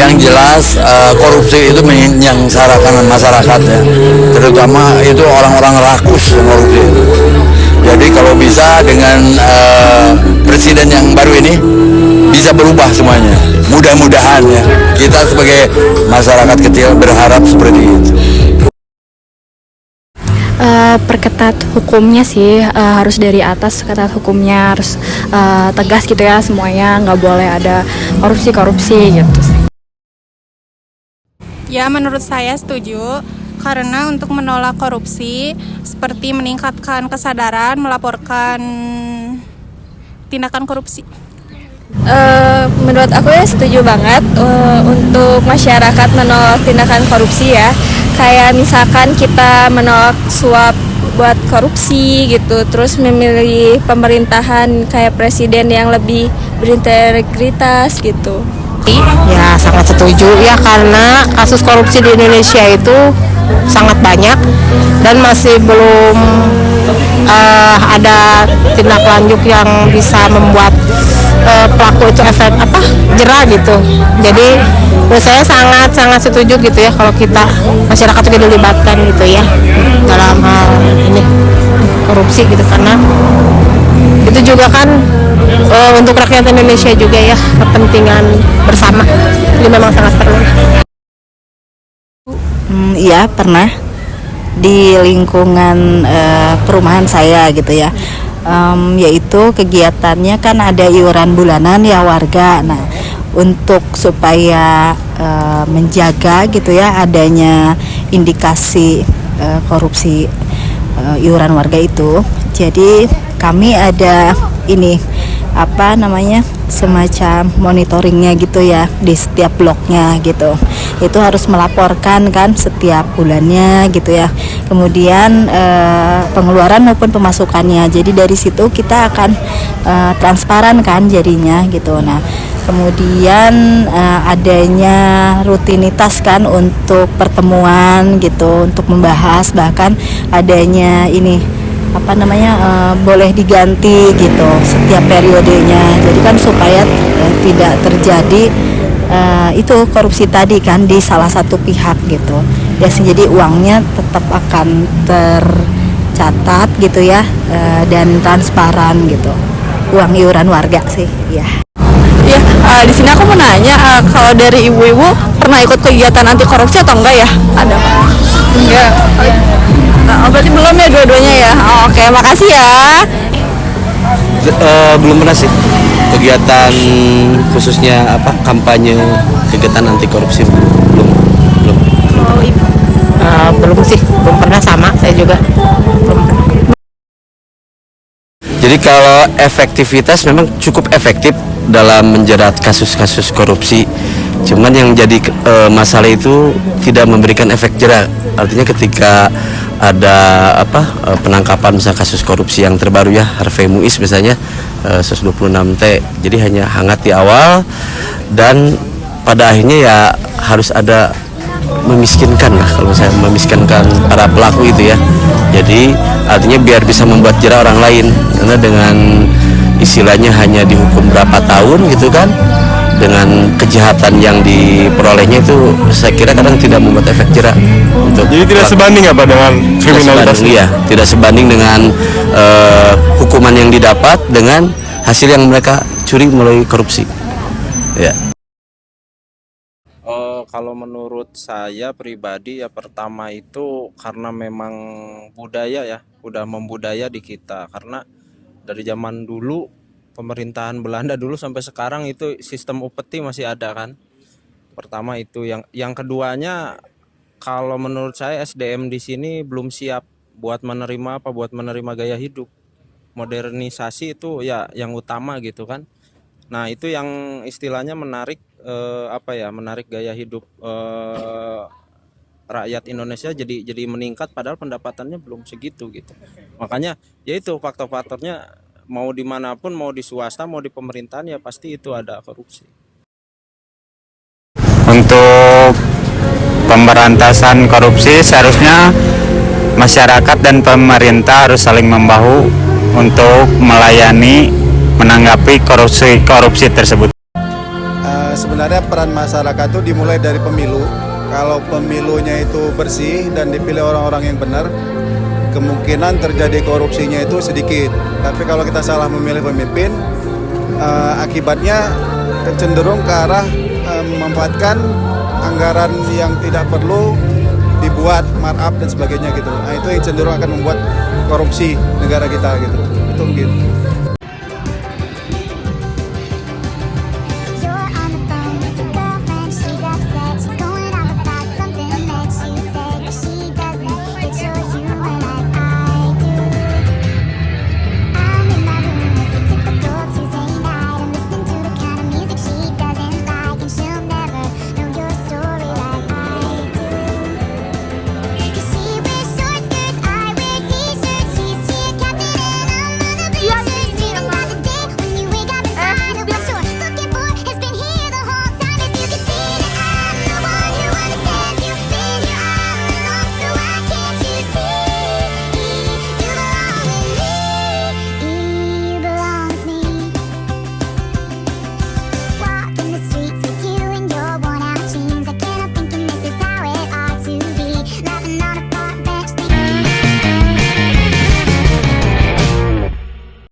Yang jelas korupsi itu menyengsarakan masyarakat ya, terutama itu orang-orang rakus yang korupsi. Jadi kalau bisa dengan presiden yang baru ini bisa berubah semuanya. Mudah-mudahan ya. Kita sebagai masyarakat kecil berharap seperti itu. Perketat hukumnya sih, harus dari atas ketat hukumnya, harus tegas gitu ya, semuanya nggak boleh ada korupsi gitu sih. Ya, menurut saya setuju, karena untuk menolak korupsi seperti meningkatkan kesadaran melaporkan tindakan korupsi. Menurut aku ya setuju banget untuk masyarakat menolak tindakan korupsi ya. Kayak misalkan kita menolak suap buat korupsi gitu, terus memilih pemerintahan kayak presiden yang lebih berintegritas gitu. Ya sangat setuju ya, karena kasus korupsi di Indonesia itu sangat banyak dan masih belum ada tindak lanjut yang bisa membuat pelaku itu jerah gitu. Jadi menurut saya sangat setuju gitu ya kalau kita masyarakat juga dilibatkan gitu ya dalam hal ini korupsi gitu, karena itu juga kan untuk rakyat Indonesia juga ya, kepentingan bersama, jadi memang sangat perlu. Iya, pernah di lingkungan perumahan saya gitu ya, yaitu kegiatannya kan ada iuran bulanan ya warga. Nah, untuk supaya menjaga gitu ya adanya indikasi korupsi iuran warga itu, jadi kami ada ini semacam monitoringnya gitu ya di setiap bloknya gitu. Itu harus melaporkan kan setiap bulannya gitu ya. Kemudian pengeluaran maupun pemasukannya. Jadi dari situ kita akan transparan kan jadinya gitu. Nah, kemudian adanya rutinitas kan untuk pertemuan gitu, untuk membahas, bahkan adanya ini boleh diganti gitu setiap periodenya. Jadi kan supaya tidak terjadi itu korupsi tadi kan di salah satu pihak gitu ya. Jadi uangnya tetap akan tercatat gitu ya, dan transparan gitu, uang iuran warga sih ya. Ya, di sini aku mau nanya, kalau dari ibu-ibu pernah ikut kegiatan anti korupsi atau enggak ya? Ada? Enggak. Oh, berarti belum ya dua-duanya ya? Oh, oke, makasih ya. Belum pernah sih kegiatan khususnya kampanye kegiatan anti korupsi, belum. Oh, ibu. Belum sih, belum pernah, sama saya juga belum pernah. Jadi kalau efektivitas memang cukup efektif dalam menjerat kasus-kasus korupsi. Cuman yang jadi masalah itu tidak memberikan efek jerah. Artinya ketika ada penangkapan misalnya kasus korupsi yang terbaru ya, Harvey Muiz misalnya 126T. Jadi hanya hangat di awal dan pada akhirnya ya harus ada memiskinkan lah, kalau saya memiskinkan para pelaku itu ya. Jadi artinya biar bisa membuat jerah orang lain, karena dengan istilahnya hanya dihukum berapa tahun gitu kan, dengan kejahatan yang diperolehnya itu saya kira kadang tidak membuat efek jerah. Jadi tidak sebanding apa dengan kriminalitas? Iya, tidak sebanding dengan hukuman yang didapat dengan hasil yang mereka curi melalui korupsi. Ya. Kalau menurut saya pribadi ya, pertama itu karena memang budaya ya, udah membudaya di kita. Karena dari zaman dulu, pemerintahan Belanda dulu sampai sekarang itu sistem upeti masih ada kan. Pertama itu, yang keduanya kalau menurut saya SDM di sini belum siap buat menerima gaya hidup. Modernisasi itu ya yang utama gitu kan. Nah, itu yang istilahnya menarik menarik gaya hidup rakyat Indonesia jadi meningkat, padahal pendapatannya belum segitu gitu. Makanya ya itu faktor-faktornya, mau dimanapun, mau di swasta, mau di pemerintahan, ya pasti itu ada korupsi. Untuk pemberantasan korupsi seharusnya masyarakat dan pemerintah harus saling membahu untuk menanggapi korupsi tersebut. Sebenarnya peran masyarakat itu dimulai dari pemilu. Kalau pemilunya itu bersih dan dipilih orang-orang yang benar, kemungkinan terjadi korupsinya itu sedikit. Tapi kalau kita salah memilih pemimpin, akibatnya cenderung ke arah memanfaatkan anggaran yang tidak perlu dibuat markup dan sebagainya gitu. Nah itu yang cenderung akan membuat korupsi negara kita gitu. Itu mungkin.